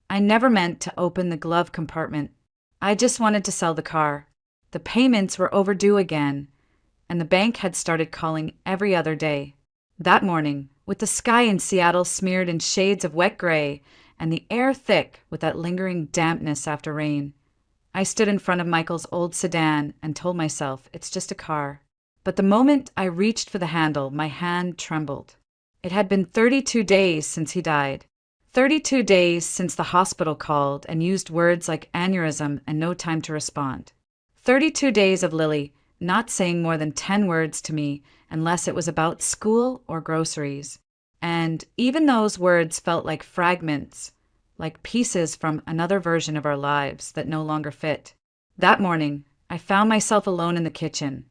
I never meant to open the glove compartment. I just wanted to sell the car. The payments were overdue again, and the bank had started calling every other day. That morning, with the sky in Seattle smeared in shades of wet gray and the air thick with that lingering dampness after rain, I stood in front of Michael's old sedan and told myself it's just a car. But the moment I reached for the handle, my hand trembled. It had been 32 days since he died. 32 days since the hospital called and used words like aneurysm and no time to respond. 32 days of Lily not saying more than 10 words to me unless it was about school or groceries. And even those words felt like fragments, like pieces from another version of our lives that no longer fit. That morning, I found myself alone in the kitchen,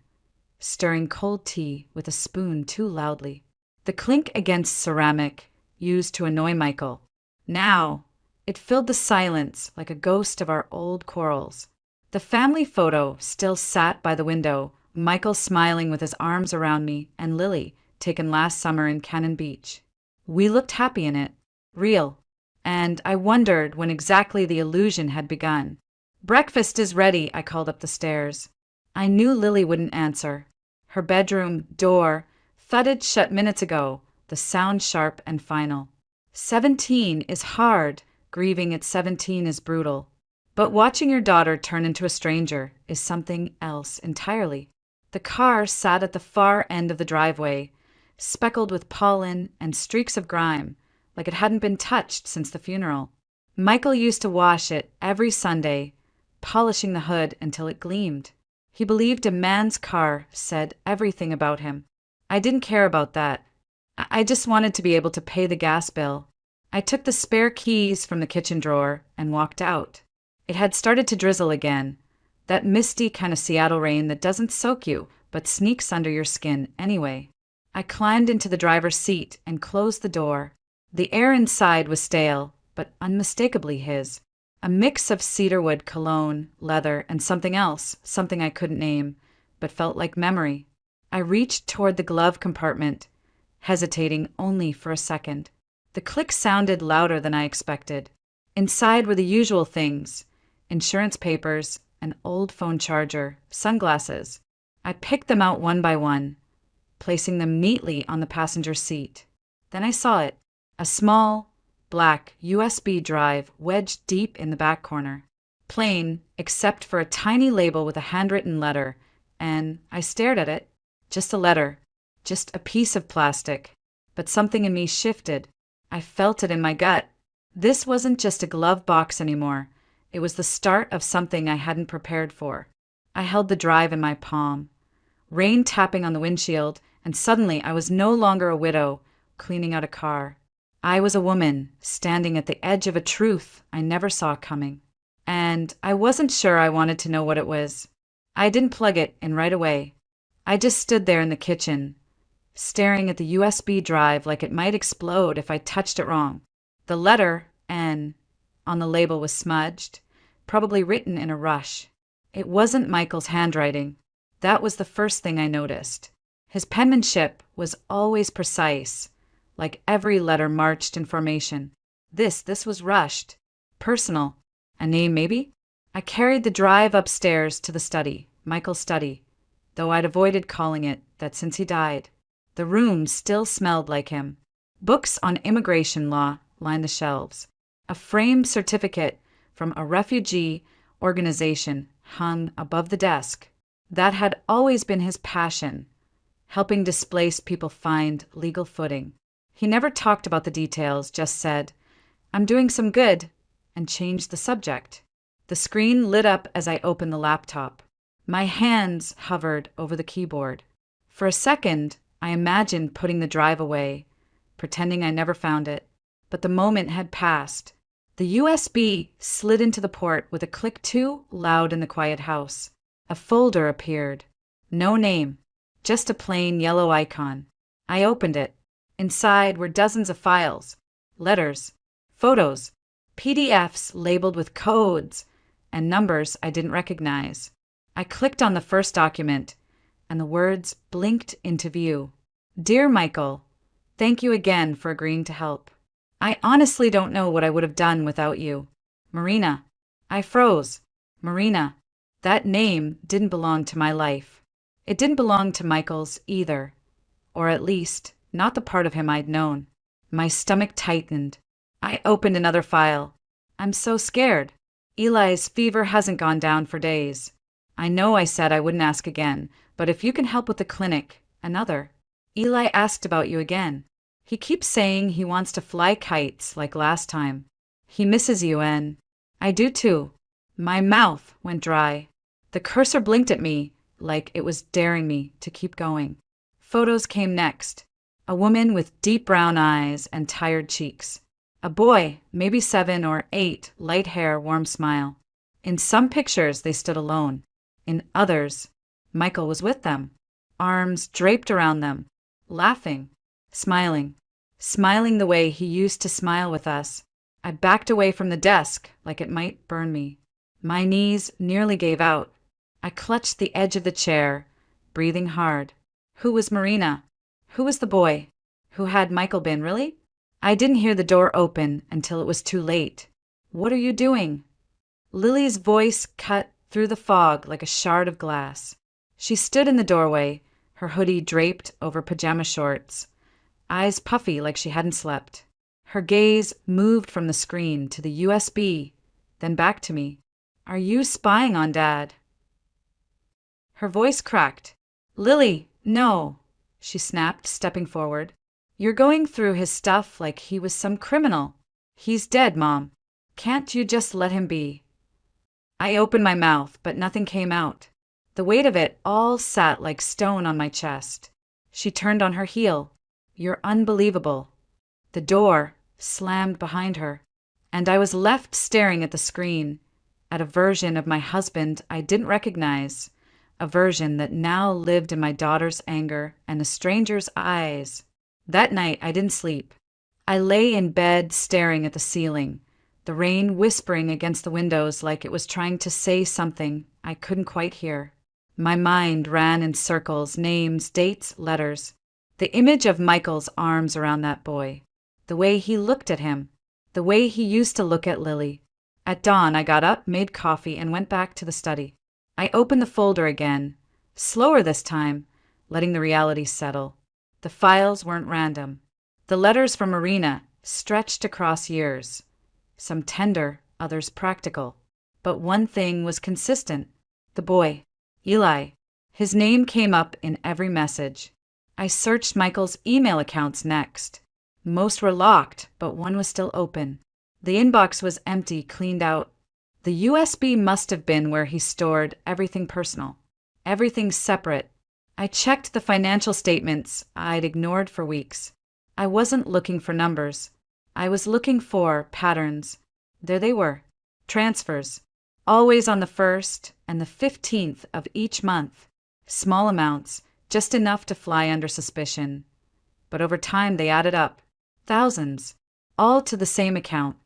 stirring cold tea with a spoon too loudly. The clink against ceramic used to annoy Michael. Now, it filled the silence like a ghost of our old quarrels. The family photo still sat by the window, Michael smiling with his arms around me, and Lily, taken last summer in Cannon Beach. We looked happy in it, real, and I wondered when exactly the illusion had begun. "Breakfast is ready," I called up the stairs. I knew Lily wouldn't answer. Her bedroom door thudded shut minutes ago, the sound sharp and final. 17 is hard, grieving at 17 is brutal. But watching your daughter turn into a stranger is something else entirely. The car sat at the far end of the driveway, speckled with pollen and streaks of grime, like it hadn't been touched since the funeral. Michael used to wash it every Sunday, polishing the hood until it gleamed. He believed a man's car said everything about him. I didn't care about that. I just wanted to be able to pay the gas bill. I took the spare keys from the kitchen drawer and walked out. It had started to drizzle again, that misty kind of Seattle rain that doesn't soak you, but sneaks under your skin anyway. I climbed into the driver's seat and closed the door. The air inside was stale, but unmistakably his. A mix of cedarwood, cologne, leather, and something else, something I couldn't name, but felt like memory. I reached toward the glove compartment, hesitating only for a second. The click sounded louder than I expected. Inside were the usual things: insurance papers, an old phone charger, sunglasses. I picked them out one by one, placing them neatly on the passenger seat. Then I saw it, a small, black USB drive wedged deep in the back corner. Plain, except for a tiny label with a handwritten letter, and I stared at it. Just a letter, just a piece of plastic. But something in me shifted. I felt it in my gut. This wasn't just a glove box anymore. It was the start of something I hadn't prepared for. I held the drive in my palm, rain tapping on the windshield, and suddenly I was no longer a widow cleaning out a car. I was a woman standing at the edge of a truth I never saw coming. And I wasn't sure I wanted to know what it was. I didn't plug it in right away. I just stood there in the kitchen, staring at the USB drive like it might explode if I touched it wrong. The letter, N, on the label was smudged, probably written in a rush. It wasn't Michael's handwriting. That was the first thing I noticed. His penmanship was always precise, like every letter marched in formation. This was rushed, personal. A name, maybe? I carried the drive upstairs to the study, Michael's study, though I'd avoided calling it that since he died. The room still smelled like him. Books on immigration law lined the shelves. A framed certificate from a refugee organization hung above the desk. That had always been his passion, helping displaced people find legal footing. He never talked about the details, just said, "I'm doing some good," and changed the subject. The screen lit up as I opened the laptop. My hands hovered over the keyboard. For a second, I imagined putting the drive away, pretending I never found it. But the moment had passed. The USB slid into the port with a click too loud in the quiet house. A folder appeared. No name, just a plain yellow icon. I opened it. Inside were dozens of files, letters, photos, PDFs labeled with codes, and numbers I didn't recognize. I clicked on the first document, and the words blinked into view. "Dear Michael, thank you again for agreeing to help. I honestly don't know what I would have done without you. Marina. I froze. Marina. That name didn't belong to my life. It didn't belong to Michael's either. Or at least, not the part of him I'd known. My stomach tightened. I opened another file. I'm so scared. Eli's fever hasn't gone down for days. I know I said I wouldn't ask again, but if you can help with the clinic, another. Eli asked about you again. He keeps saying he wants to fly kites like last time. He misses you and I do too. My mouth went dry. The cursor blinked at me like it was daring me to keep going. Photos came next. A woman with deep brown eyes and tired cheeks. A boy, maybe 7 or 8, light hair, warm smile. In some pictures, they stood alone. In others, Michael was with them, arms draped around them, laughing, smiling the way he used to smile with us. I backed away from the desk like it might burn me. My knees nearly gave out. I clutched the edge of the chair, breathing hard. Who was Marina? Who was the boy? Who had Michael been, really? I didn't hear the door open until it was too late. What are you doing? Lily's voice cut through the fog like a shard of glass. She stood in the doorway, her hoodie draped over pajama shorts, eyes puffy like she hadn't slept. Her gaze moved from the screen to the USB, then back to me. Are you spying on Dad? Her voice cracked. Lily, no, she snapped, stepping forward. You're going through his stuff like he was some criminal. He's dead, Mom. Can't you just let him be? I opened my mouth, but nothing came out. The weight of it all sat like stone on my chest. She turned on her heel. You're unbelievable. The door slammed behind her, and I was left staring at the screen, at a version of my husband I didn't recognize, a version that now lived in my daughter's anger and a stranger's eyes. That night, I didn't sleep. I lay in bed staring at the ceiling, the rain whispering against the windows like it was trying to say something I couldn't quite hear. My mind ran in circles, names, dates, letters. The image of Michael's arms around that boy, the way he looked at him, the way he used to look at Lily. At dawn, I got up, made coffee, and went back to the study. I opened the folder again, slower this time, letting the reality settle. The files weren't random. The letters from Marina stretched across years, some tender, others practical. But one thing was consistent. The boy, Eli. His name came up in every message. I searched Michael's email accounts next. Most were locked, but one was still open. The inbox was empty, cleaned out. The USB must have been where he stored everything personal, everything separate. I checked the financial statements I'd ignored for weeks. I wasn't looking for numbers. I was looking for patterns. There they were. Transfers. Always on the 1st and the 15th of each month. Small amounts, just enough to fly under suspicion. But over time they added up. Thousands. All to the same account.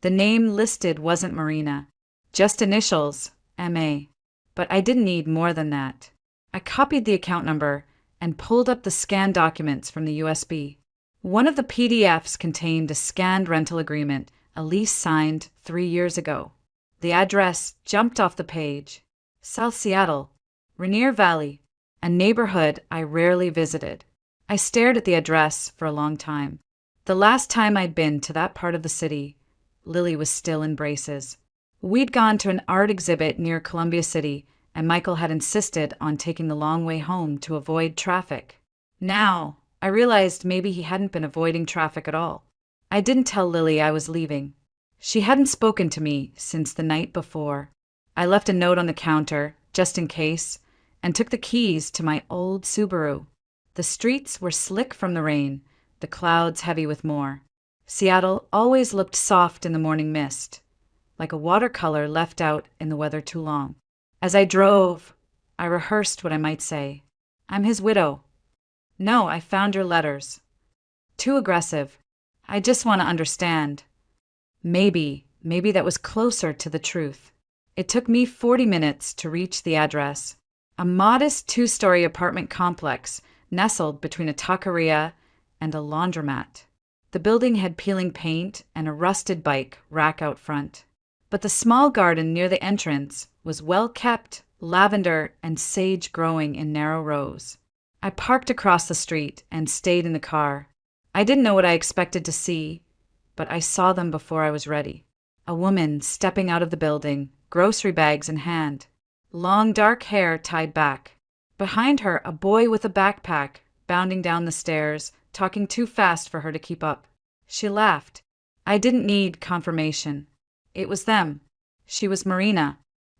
The name listed wasn't Marina. Just initials, M.A. But I didn't need more than that. I copied the account number and pulled up the scanned documents from the USB. One of the PDFs contained a scanned rental agreement, a lease signed 3 years ago. The address jumped off the page. South Seattle, Rainier Valley, a neighborhood I rarely visited. I stared at the address for a long time. The last time I'd been to that part of the city, Lily was still in braces. We'd gone to an art exhibit near Columbia City, and Michael had insisted on taking the long way home to avoid traffic. Now, I realized maybe he hadn't been avoiding traffic at all. I didn't tell Lily I was leaving. She hadn't spoken to me since the night before. I left a note on the counter, just in case, and took the keys to my old Subaru. The streets were slick from the rain, the clouds heavy with more. Seattle always looked soft in the morning mist, like a watercolor left out in the weather too long. As I drove, I rehearsed what I might say. I'm his widow. No, I found your letters. Too aggressive. I just want to understand. Maybe that was closer to the truth. It took me 40 minutes to reach the address. A modest 2-story apartment complex nestled between a taqueria and a laundromat. The building had peeling paint and a rusted bike rack out front. But the small garden near the entrance was well kept, lavender and sage growing in narrow rows. I parked across the street and stayed in the car. I didn't know what I expected to see, but I saw them before I was ready. A woman stepping out of the building, grocery bags in hand, long dark hair tied back. Behind her, a boy with a backpack, bounding down the stairs, talking too fast for her to keep up. She laughed. I didn't need confirmation. It was them. She was Marina.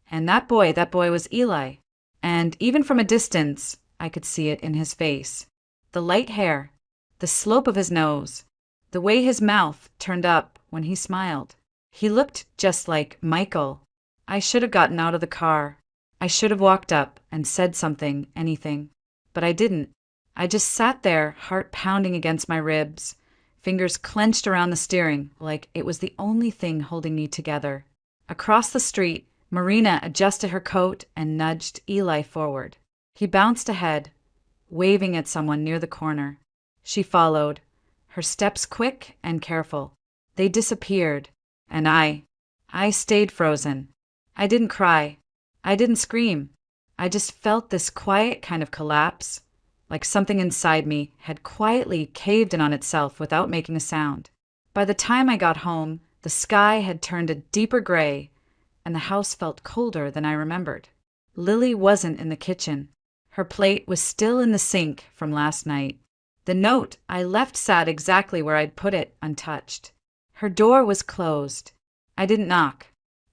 And that boy was Eli. And even from a distance, I could see it in his face. The light hair, the slope of his nose, the way his mouth turned up when he smiled. He looked just like Michael. I should have gotten out of the car. I should have walked up and said something, anything. But I didn't. I just sat there, heart pounding against my ribs, fingers clenched around the steering like it was the only thing holding me together. Across the street, Marina adjusted her coat and nudged Eli forward. He bounced ahead, waving at someone near the corner. She followed, her steps quick and careful. They disappeared, and I stayed frozen. I didn't cry. I didn't scream. I just felt this quiet kind of collapse, like something inside me had quietly caved in on itself without making a sound. By the time I got home, the sky had turned a deeper gray, and the house felt colder than I remembered. Lily wasn't in the kitchen. Her plate was still in the sink from last night. The note I left sat exactly where I'd put it, untouched. Her door was closed. I didn't knock.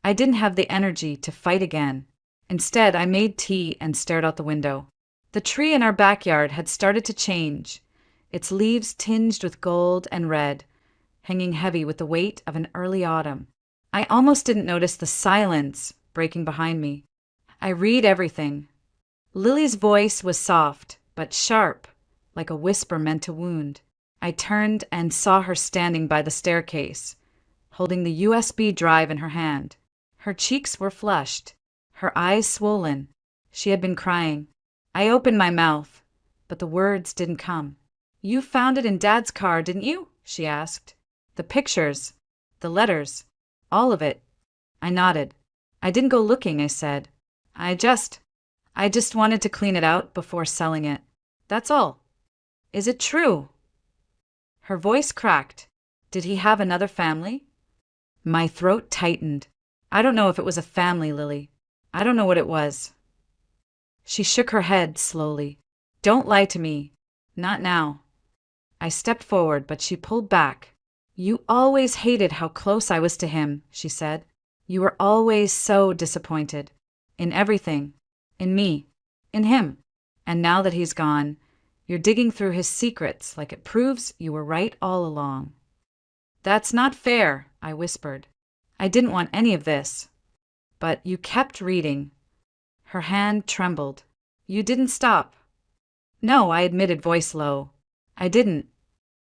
I didn't have the energy to fight again. Instead, I made tea and stared out the window. The tree in our backyard had started to change, its leaves tinged with gold and red, hanging heavy with the weight of an early autumn. I almost didn't notice the silence breaking behind me. I read everything. Lily's voice was soft, but sharp, like a whisper meant to wound. I turned and saw her standing by the staircase, holding the USB drive in her hand. Her cheeks were flushed, her eyes swollen. She had been crying. I opened my mouth, but the words didn't come. "You found it in Dad's car, didn't you?" she asked. "The pictures, the letters, all of it." I nodded. "I didn't go looking," I said. I just wanted to clean it out before selling it. That's all." "Is it true?" Her voice cracked. "Did he have another family?" My throat tightened. "I don't know if it was a family, Lily. I don't know what it was." She shook her head slowly. "Don't lie to me. Not now." I stepped forward, but she pulled back. "You always hated how close I was to him," she said. "You were always so disappointed. In everything. In me. In him. And now that he's gone, you're digging through his secrets like it proves you were right all along." "That's not fair," I whispered. "I didn't want any of this." "But you kept reading." Her hand trembled. "You didn't stop." "No," I admitted, voice low. "I didn't."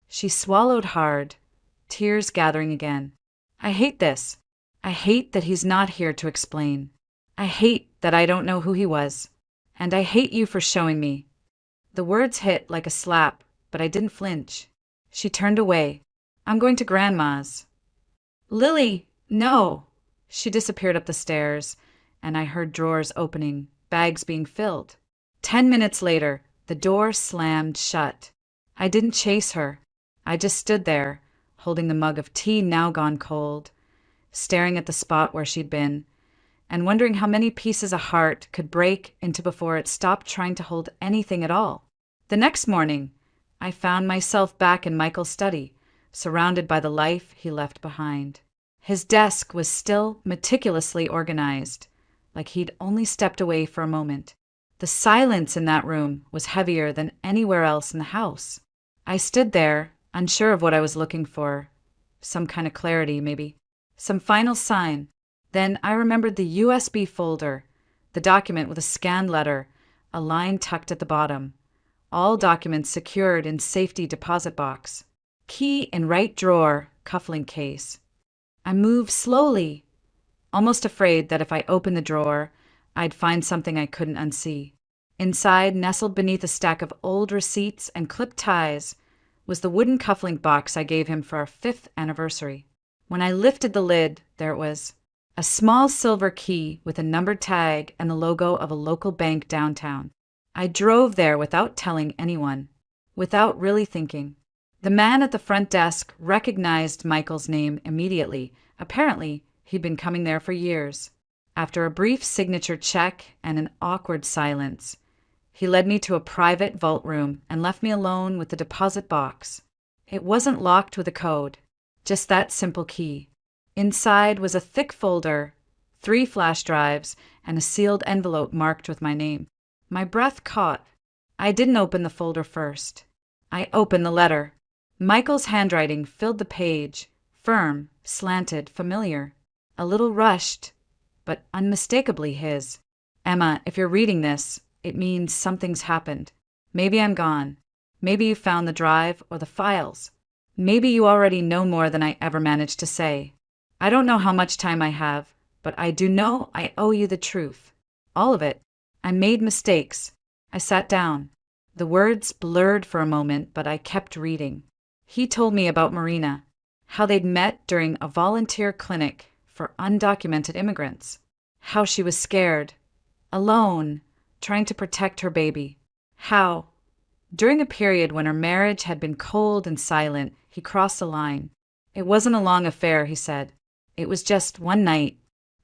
She swallowed hard, tears gathering again. "I hate this. I hate that he's not here to explain. I hate that I don't know who he was. And I hate you for showing me." The words hit like a slap, but I didn't flinch. She turned away. "I'm going to Grandma's." "Lily, no." She disappeared up the stairs, and I heard drawers opening, bags being filled. 10 minutes later, the door slammed shut. I didn't chase her. I just stood there, holding the mug of tea now gone cold, staring at the spot where she'd been, and wondering how many pieces a heart could break into before it stopped trying to hold anything at all. The next morning, I found myself back in Michael's study, surrounded by the life he left behind. His desk was still meticulously organized, like he'd only stepped away for a moment. The silence in that room was heavier than anywhere else in the house. I stood there, unsure of what I was looking for. Some kind of clarity, maybe. Some final sign. Then I remembered the USB folder, the document with a scanned letter, a line tucked at the bottom. All documents secured in safety deposit box. Key in right drawer, cufflink case. I moved slowly, almost afraid that if I opened the drawer, I'd find something I couldn't unsee. Inside, nestled beneath a stack of old receipts and clipped ties, was the wooden cufflink box I gave him for our 5th anniversary. When I lifted the lid, there it was. A small silver key with a numbered tag and the logo of a local bank downtown. I drove there without telling anyone, without really thinking. The man at the front desk recognized Michael's name immediately. Apparently, he'd been coming there for years. After a brief signature check and an awkward silence, he led me to a private vault room and left me alone with the deposit box. It wasn't locked with a code, just that simple key. Inside was a thick folder, 3 flash drives, and a sealed envelope marked with my name. My breath caught. I didn't open the folder first. I opened the letter. Michael's handwriting filled the page, firm, slanted, familiar. A little rushed, but unmistakably his. Emma, if you're reading this, it means something's happened. Maybe I'm gone. Maybe you found the drive or the files. Maybe you already know more than I ever managed to say. I don't know how much time I have, but I do know I owe you the truth. All of it. I made mistakes. I sat down. The words blurred for a moment, but I kept reading. He told me about Marina, how they'd met during a volunteer clinic for undocumented immigrants, how she was scared, alone, trying to protect her baby, how, during a period when her marriage had been cold and silent, he crossed the line. It wasn't a long affair, he said. It was just one night,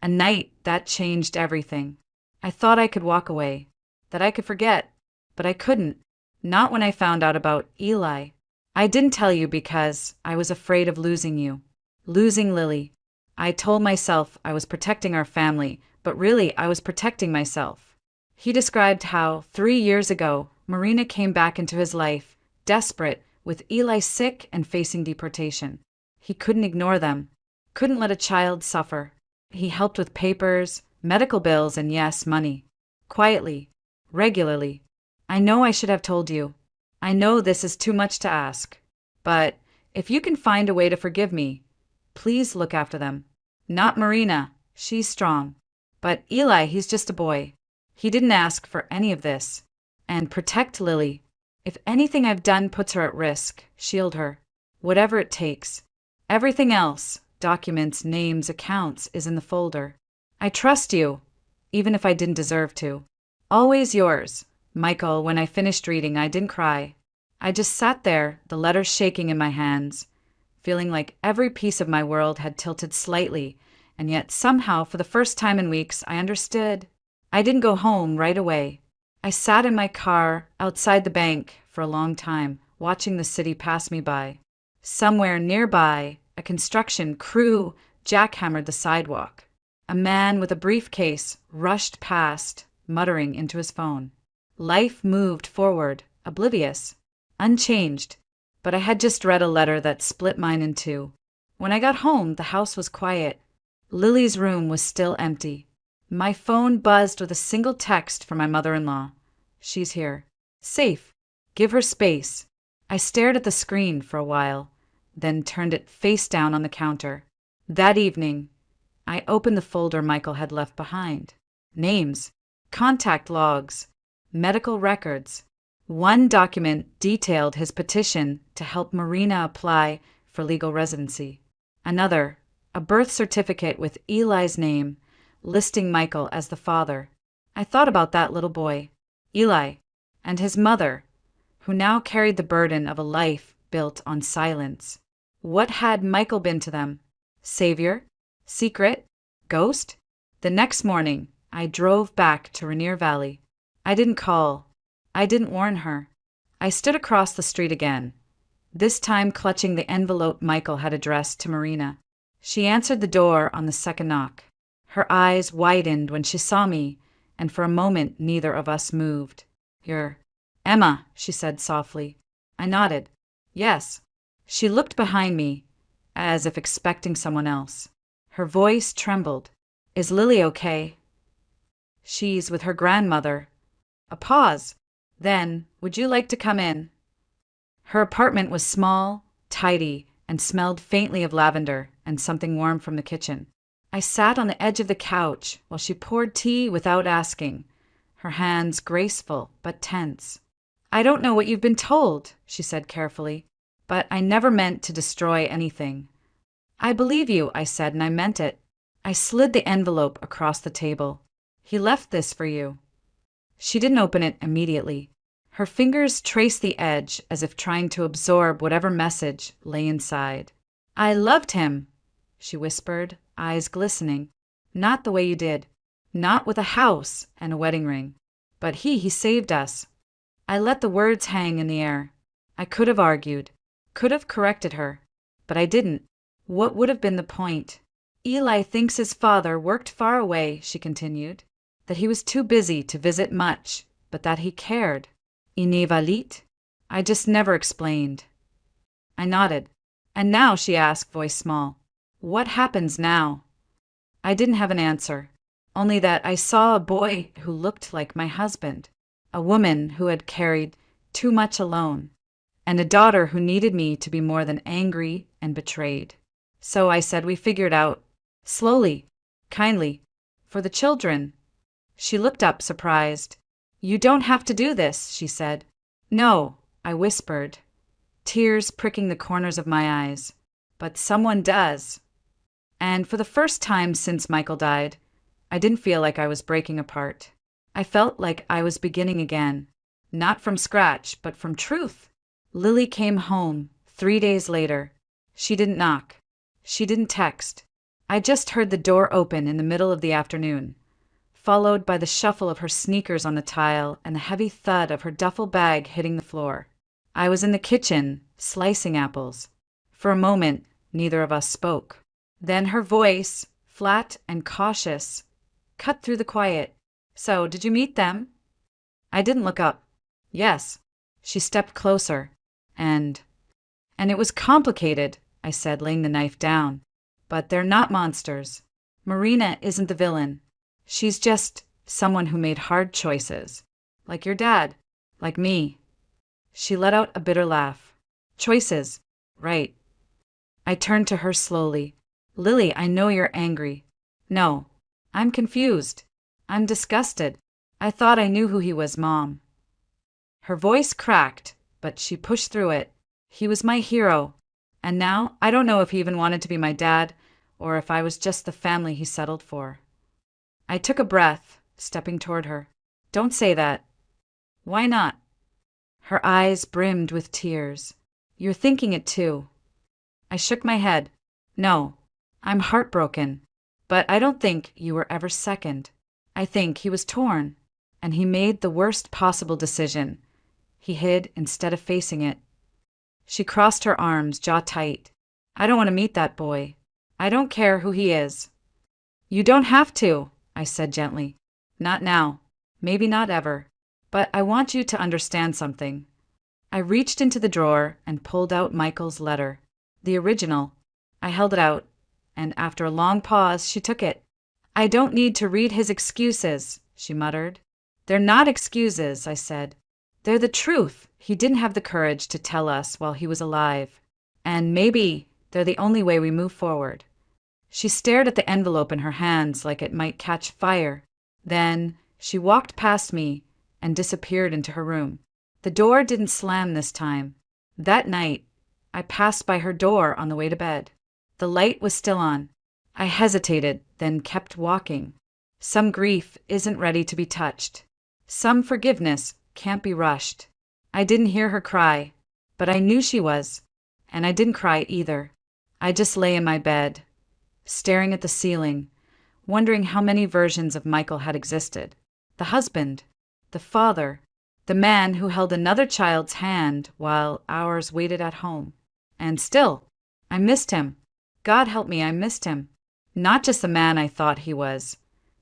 a night that changed everything. I thought I could walk away, that I could forget, but I couldn't, not when I found out about Eli. I didn't tell you because I was afraid of losing you, losing Lily. I told myself I was protecting our family, but really I was protecting myself. He described how 3 years ago, Marina came back into his life, desperate, with Eli sick and facing deportation. He couldn't ignore them, couldn't let a child suffer. He helped with papers, medical bills, and yes, money. Quietly, regularly. I know I should have told you. I know this is too much to ask. But if you can find a way to forgive me, please look after them. Not Marina, she's strong. But Eli, he's just a boy. He didn't ask for any of this. And protect Lily. If anything I've done puts her at risk, shield her. Whatever it takes. Everything else, documents, names, accounts, is in the folder. I trust you, even if I didn't deserve to. Always yours. Michael, when I finished reading, I didn't cry. I just sat there, the letters shaking in my hands, feeling like every piece of my world had tilted slightly, and yet somehow, for the first time in weeks, I understood. I didn't go home right away. I sat in my car outside the bank for a long time, watching the city pass me by. Somewhere nearby, a construction crew jackhammered the sidewalk. A man with a briefcase rushed past, muttering into his phone. Life moved forward, oblivious, unchanged, but I had just read a letter that split mine in two. When I got home, the house was quiet. Lily's room was still empty. My phone buzzed with a single text from my mother-in-law. She's here. Safe. Give her space. I stared at the screen for a while, then turned it face down on the counter. That evening, I opened the folder Michael had left behind. Names, contact logs, medical records. One document detailed his petition to help Marina apply for legal residency. Another, a birth certificate with Eli's name, listing Michael as the father. I thought about that little boy, Eli, and his mother, who now carried the burden of a life built on silence. What had Michael been to them? Savior? Secret? Ghost? The next morning, I drove back to Rainier Valley. I didn't call. I didn't warn her. I stood across the street again, this time clutching the envelope Michael had addressed to Marina. She answered the door on the second knock. Her eyes widened when she saw me, and for a moment neither of us moved. "You're Emma," she said softly. I nodded. "Yes." She looked behind me, as if expecting someone else. Her voice trembled. "Is Lily okay?" "She's with her grandmother." A pause. Then, "Would you like to come in?" Her apartment was small, tidy, and smelled faintly of lavender and something warm from the kitchen. I sat on the edge of the couch while she poured tea without asking, her hands graceful but tense. "I don't know what you've been told," she said carefully, but I never meant to destroy anything. I believe you, I said, and I meant it. I slid the envelope across the table. He left this for you. She didn't open it immediately. Her fingers traced the edge as if trying to absorb whatever message lay inside. I loved him, she whispered, eyes glistening. Not the way you did. Not with a house and a wedding ring. But he saved us. I let the words hang in the air. I could have argued, could have corrected her, but I didn't. What would have been the point? Eli thinks his father worked far away, she continued, that he was too busy to visit much, but that he cared. Inevalit? I just never explained. I nodded. And now, she asked, voice small, what happens now? I didn't have an answer, only that I saw a boy who looked like my husband, a woman who had carried too much alone, and a daughter who needed me to be more than angry and betrayed. So I said we figured out, slowly, kindly, for the children. She looked up, surprised. You don't have to do this, she said. No, I whispered, tears pricking the corners of my eyes. But someone does. And for the first time since Michael died, I didn't feel like I was breaking apart. I felt like I was beginning again, not from scratch, but from truth. Lily came home 3 days later. She didn't knock. She didn't text. I just heard the door open in the middle of the afternoon, followed by the shuffle of her sneakers on the tile and the heavy thud of her duffel bag hitting the floor. I was in the kitchen, slicing apples. For a moment, neither of us spoke. Then her voice, flat and cautious, cut through the quiet. So, did you meet them? I didn't look up. Yes. She stepped closer. And it was complicated, I said, laying the knife down. But they're not monsters. Marina isn't the villain. She's just someone who made hard choices. Like your dad. Like me. She let out a bitter laugh. Choices. Right. I turned to her slowly. Lily, I know you're angry. No. I'm confused. I'm disgusted. I thought I knew who he was, Mom. Her voice cracked, but she pushed through it. He was my hero. And now, I don't know if he even wanted to be my dad, or if I was just the family he settled for. I took a breath, stepping toward her. Don't say that. Why not? Her eyes brimmed with tears. You're thinking it too. I shook my head. No, I'm heartbroken. But I don't think you were ever second. I think he was torn, and he made the worst possible decision. He hid instead of facing it. She crossed her arms, jaw tight. I don't want to meet that boy. I don't care who he is. You don't have to, I said gently. Not now. Maybe not ever. But I want you to understand something. I reached into the drawer and pulled out Michael's letter. The original. I held it out, and after a long pause, she took it. I don't need to read his excuses, she muttered. They're not excuses, I said. They're the truth. He didn't have the courage to tell us while he was alive. And maybe they're the only way we move forward. She stared at the envelope in her hands like it might catch fire. Then she walked past me and disappeared into her room. The door didn't slam this time. That night, I passed by her door on the way to bed. The light was still on. I hesitated, then kept walking. Some grief isn't ready to be touched. Some forgiveness can't be rushed. I didn't hear her cry, but I knew she was, and I didn't cry either. I just lay in my bed, staring at the ceiling, wondering how many versions of Michael had existed. The husband, the father, the man who held another child's hand while ours waited at home. And still, I missed him. God help me, I missed him. Not just the man I thought he was,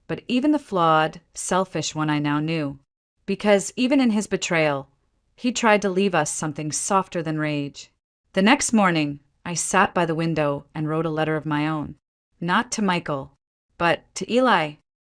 but even the flawed, selfish one I now knew. Because even in his betrayal, he tried to leave us something softer than rage. The next morning, I sat by the window and wrote a letter of my own. Not to Michael, but to Eli.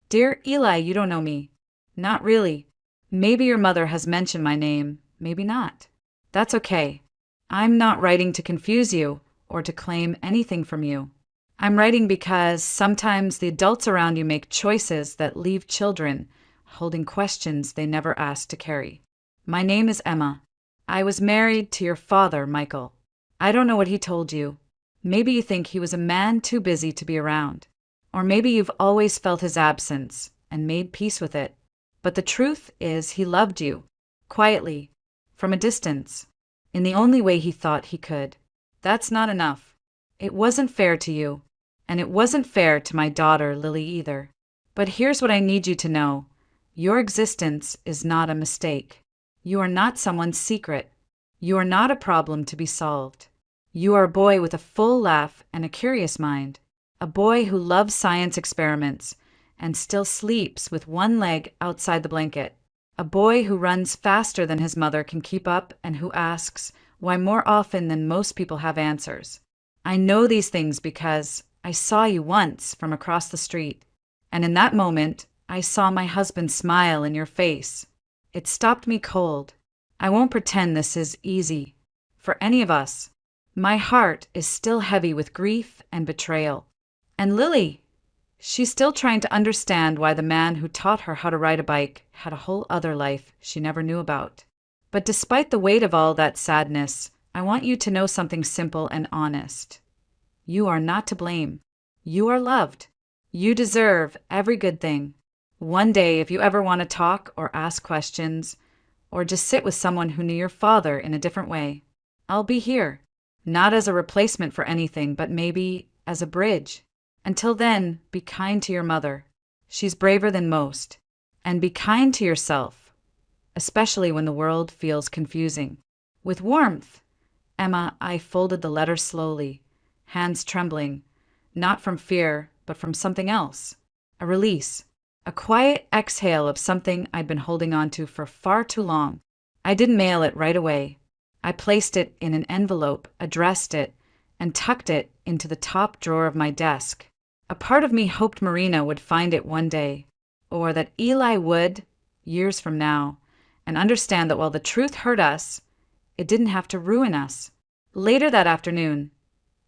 Dear Eli, you don't know me. Not really. Maybe your mother has mentioned my name, maybe not. That's okay. I'm not writing to confuse you or to claim anything from you. I'm writing because sometimes the adults around you make choices that leave children holding questions they never asked to carry. My name is Emma. I was married to your father, Michael. I don't know what he told you. Maybe you think he was a man too busy to be around. Or maybe you've always felt his absence and made peace with it. But the truth is he loved you, quietly, from a distance, in the only way he thought he could. That's not enough. It wasn't fair to you, and it wasn't fair to my daughter, Lily, either. But here's what I need you to know. Your existence is not a mistake. You are not someone's secret. You are not a problem to be solved. You are a boy with a full laugh and a curious mind. A boy who loves science experiments and still sleeps with one leg outside the blanket. A boy who runs faster than his mother can keep up and who asks why more often than most people have answers. I know these things because I saw you once from across the street, and in that moment, I saw my husband smile in your face. It stopped me cold. I won't pretend this is easy for any of us. My heart is still heavy with grief and betrayal. And Lily, she's still trying to understand why the man who taught her how to ride a bike had a whole other life she never knew about. But despite the weight of all that sadness, I want you to know something simple and honest. You are not to blame. You are loved. You deserve every good thing. One day, if you ever want to talk or ask questions, or just sit with someone who knew your father in a different way, I'll be here. Not as a replacement for anything, but maybe as a bridge. Until then, be kind to your mother. She's braver than most. And be kind to yourself, especially when the world feels confusing. With warmth. Emma, I folded the letter slowly, hands trembling, not from fear, but from something else. A release. A quiet exhale of something I'd been holding on to for far too long. I didn't mail it right away. I placed it in an envelope, addressed it, and tucked it into the top drawer of my desk. A part of me hoped Marina would find it one day, or that Eli would, years from now, and understand that while the truth hurt us, it didn't have to ruin us. Later that afternoon,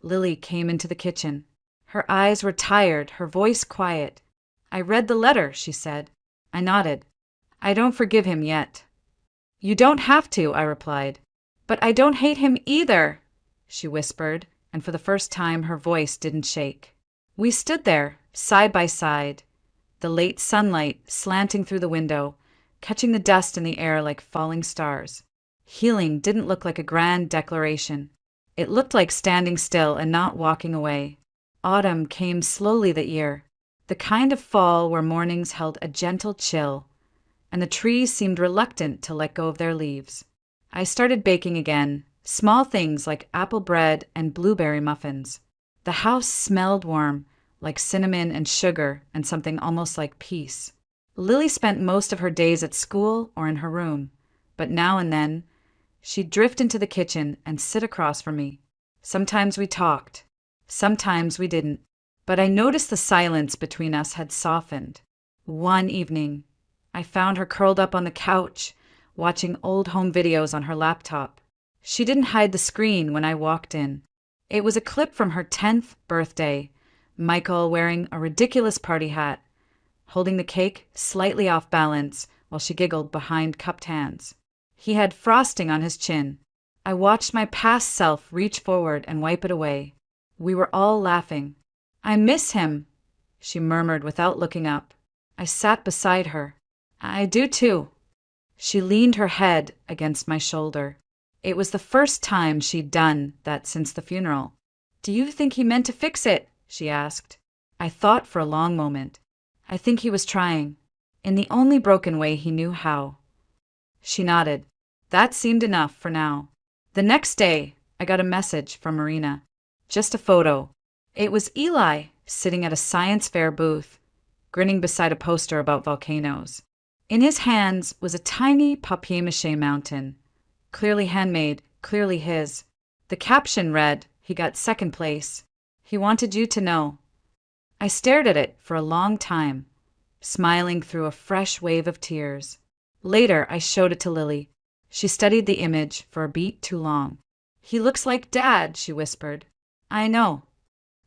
Lily came into the kitchen. Her eyes were tired, her voice quiet. I read the letter, she said. I nodded. I don't forgive him yet. You don't have to, I replied. But I don't hate him either, she whispered, and for the first time her voice didn't shake. We stood there, side by side, the late sunlight slanting through the window, catching the dust in the air like falling stars. Healing didn't look like a grand declaration. It looked like standing still and not walking away. Autumn came slowly that year, the kind of fall where mornings held a gentle chill, and the trees seemed reluctant to let go of their leaves. I started baking again, small things like apple bread and blueberry muffins. The house smelled warm, like cinnamon and sugar and something almost like peace. Lily spent most of her days at school or in her room, but now and then, she'd drift into the kitchen and sit across from me. Sometimes we talked, sometimes we didn't, but I noticed the silence between us had softened. One evening, I found her curled up on the couch, watching old home videos on her laptop. She didn't hide the screen when I walked in. It was a clip from her 10th birthday, Michael wearing a ridiculous party hat, holding the cake slightly off balance while she giggled behind cupped hands. He had frosting on his chin. I watched my past self reach forward and wipe it away. We were all laughing. I miss him, she murmured without looking up. I sat beside her. I do too. She leaned her head against my shoulder. It was the first time she'd done that since the funeral. Do you think he meant to fix it? She asked. I thought for a long moment. I think he was trying, in the only broken way he knew how. She nodded. That seemed enough for now. The next day, I got a message from Marina. Just a photo. It was Eli sitting at a science fair booth, grinning beside a poster about volcanoes. In his hands was a tiny papier-mâché mountain, clearly handmade, clearly his. The caption read, "He got second place. He wanted you to know." I stared at it for a long time, smiling through a fresh wave of tears. Later, I showed it to Lily. She studied the image for a beat too long. "He looks like Dad," she whispered. "I know."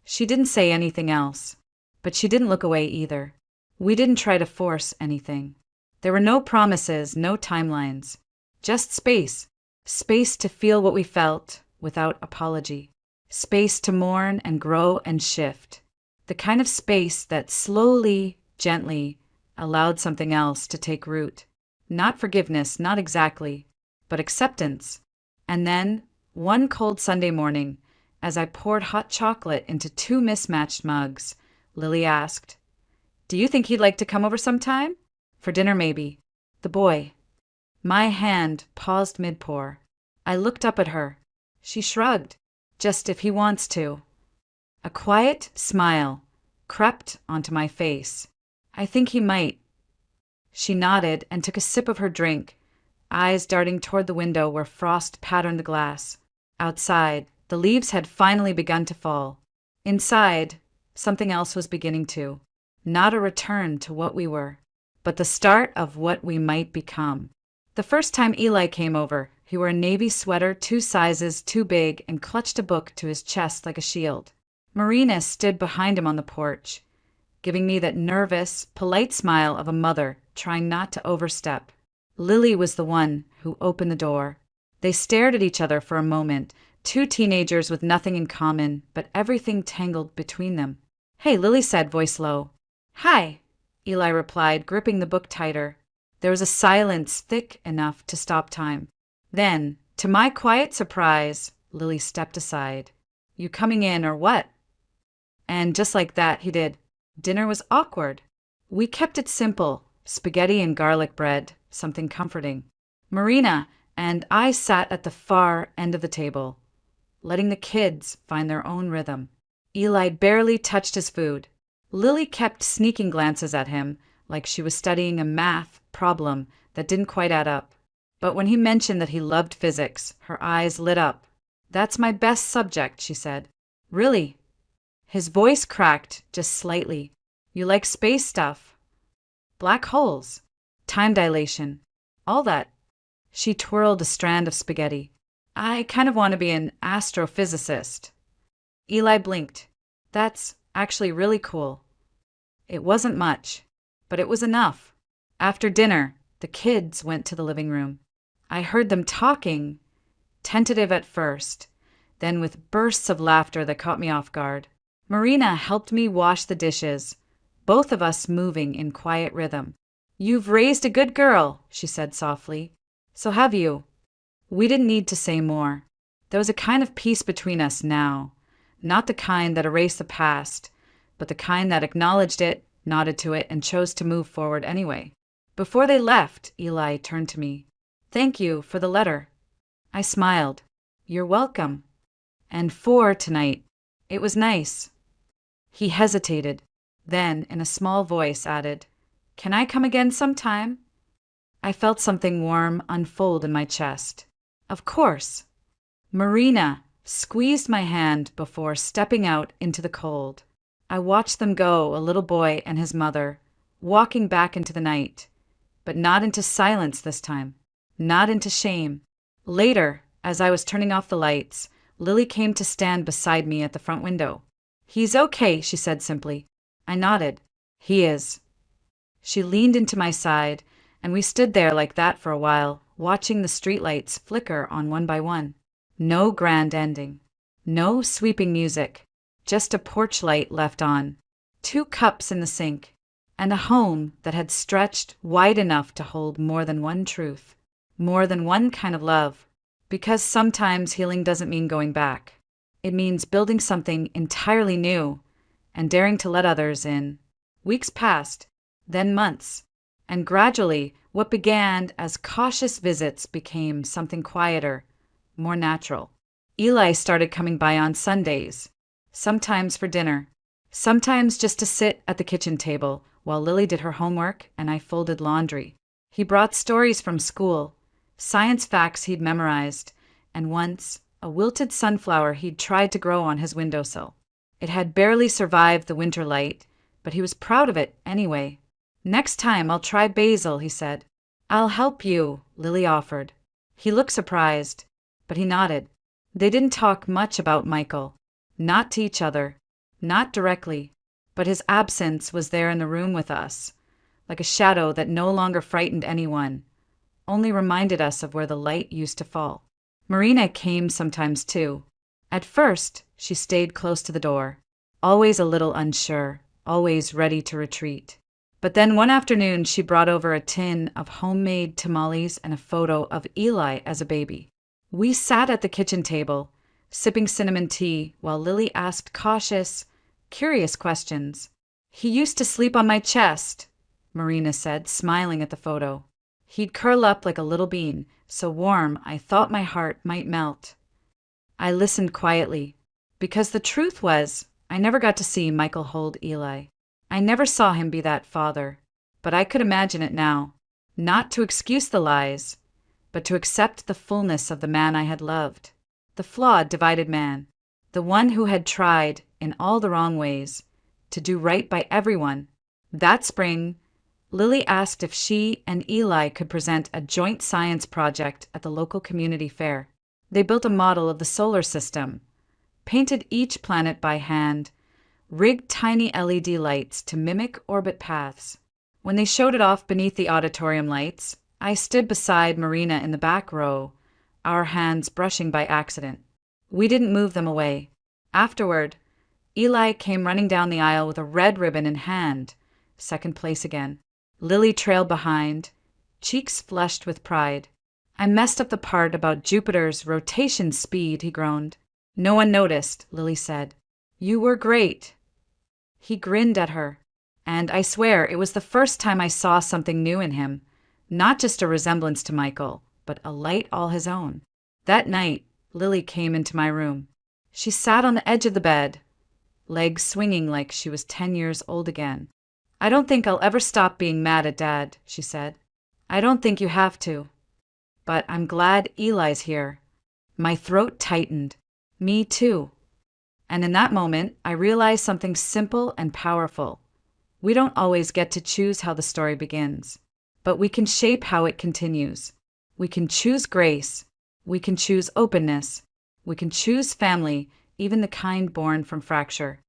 She didn't say anything else, but she didn't look away either. We didn't try to force anything. There were no promises, no timelines. Just space. Space to feel what we felt, without apology. Space to mourn and grow and shift. The kind of space that slowly, gently allowed something else to take root. Not forgiveness, not exactly, but acceptance. And then, one cold Sunday morning, as I poured hot chocolate into two mismatched mugs, Lily asked, "Do you think he'd like to come over sometime? For dinner, maybe." The boy. My hand paused mid-pour. I looked up at her. She shrugged. "Just if he wants to." A quiet smile crept onto my face. "I think he might." She nodded and took a sip of her drink, eyes darting toward the window where frost patterned the glass. Outside, the leaves had finally begun to fall. Inside, something else was beginning to. Not a return to what we were, but the start of what we might become. The first time Eli came over, he wore a navy sweater 2 sizes too big and clutched a book to his chest like a shield. Marina stood behind him on the porch, giving me that nervous, polite smile of a mother trying not to overstep. Lily was the one who opened the door. They stared at each other for a moment, 2 teenagers with nothing in common, but everything tangled between them. "Hey," Lily said, voice low. "Hi," Eli replied, gripping the book tighter. There was a silence thick enough to stop time. Then, to my quiet surprise, Lily stepped aside. "You coming in or what?" And just like that, he did. Dinner was awkward. We kept it simple, spaghetti and garlic bread, something comforting. Marina and I sat at the far end of the table, letting the kids find their own rhythm. Eli barely touched his food. Lily kept sneaking glances at him, like she was studying a math problem that didn't quite add up. But when he mentioned that he loved physics, her eyes lit up. "That's my best subject," she said. "Really?" His voice cracked just slightly. "You like space stuff? Black holes, time dilation, all that." She twirled a strand of spaghetti. "I kind of want to be an astrophysicist." Eli blinked. "That's actually really cool." It wasn't much, but it was enough. After dinner, the kids went to the living room. I heard them talking, tentative at first, then with bursts of laughter that caught me off guard. Marina helped me wash the dishes, both of us moving in quiet rhythm. "You've raised a good girl," she said softly. "So have you." We didn't need to say more. There was a kind of peace between us now, not the kind that erased the past, but the kind that acknowledged it, nodded to it, and chose to move forward anyway. Before they left, Eli turned to me. "Thank you for the letter." I smiled. "You're welcome. And for tonight. It was nice." He hesitated, then, in a small voice, added, "Can I come again sometime?" I felt something warm unfold in my chest. Of course. Marina squeezed my hand before stepping out into the cold. I watched them go, a little boy and his mother, walking back into the night, but not into silence this time, not into shame. Later, as I was turning off the lights, Lily came to stand beside me at the front window. "He's okay," she said simply. I nodded. "He is." She leaned into my side, and we stood there like that for a while, watching the streetlights flicker on one by one. No grand ending. No sweeping music. Just a porch light left on, 2 cups in the sink, and a home that had stretched wide enough to hold more than one truth, more than one kind of love. Because sometimes healing doesn't mean going back. It means building something entirely new and daring to let others in. Weeks passed, then months, and gradually what began as cautious visits became something quieter, more natural. Eli started coming by on Sundays, sometimes for dinner, sometimes just to sit at the kitchen table while Lily did her homework and I folded laundry. He brought stories from school, science facts he'd memorized, and once, a wilted sunflower he'd tried to grow on his windowsill. It had barely survived the winter light, but he was proud of it anyway. "Next time I'll try basil," he said. "I'll help you," Lily offered. He looked surprised, but he nodded. They didn't talk much about Michael. Not to each other, not directly, but his absence was there in the room with us, like a shadow that no longer frightened anyone, only reminded us of where the light used to fall. Marina came sometimes too. At first, she stayed close to the door, always a little unsure, always ready to retreat. But then one afternoon, she brought over a tin of homemade tamales and a photo of Eli as a baby. We sat at the kitchen table, sipping cinnamon tea, while Lily asked cautious, curious questions. "He used to sleep on my chest," Marina said, smiling at the photo. "He'd curl up like a little bean, so warm I thought my heart might melt." I listened quietly, because the truth was, I never got to see Michael hold Eli. I never saw him be that father, but I could imagine it now, not to excuse the lies, but to accept the fullness of the man I had loved, the flawed, divided man, the one who had tried, in all the wrong ways, to do right by everyone. That spring, Lily asked if she and Eli could present a joint science project at the local community fair. They built a model of the solar system, painted each planet by hand, rigged tiny LED lights to mimic orbit paths. When they showed it off beneath the auditorium lights, I stood beside Marina in the back row, our hands brushing by accident. We didn't move them away. Afterward, Eli came running down the aisle with a red ribbon in hand, second place again. Lily trailed behind, cheeks flushed with pride. "I messed up the part about Jupiter's rotation speed," he groaned. "No one noticed," Lily said. "You were great." He grinned at her, and I swear it was the first time I saw something new in him, not just a resemblance to Michael, but a light all his own. That night, Lily came into my room. She sat on the edge of the bed, legs swinging like she was 10 years old again. "I don't think I'll ever stop being mad at Dad," she said. "I don't think you have to. But I'm glad Eli's here." My throat tightened. Me too. And in that moment, I realized something simple and powerful. We don't always get to choose how the story begins, but we can shape how it continues. We can choose grace. We can choose openness. We can choose family, even the kind born from fracture.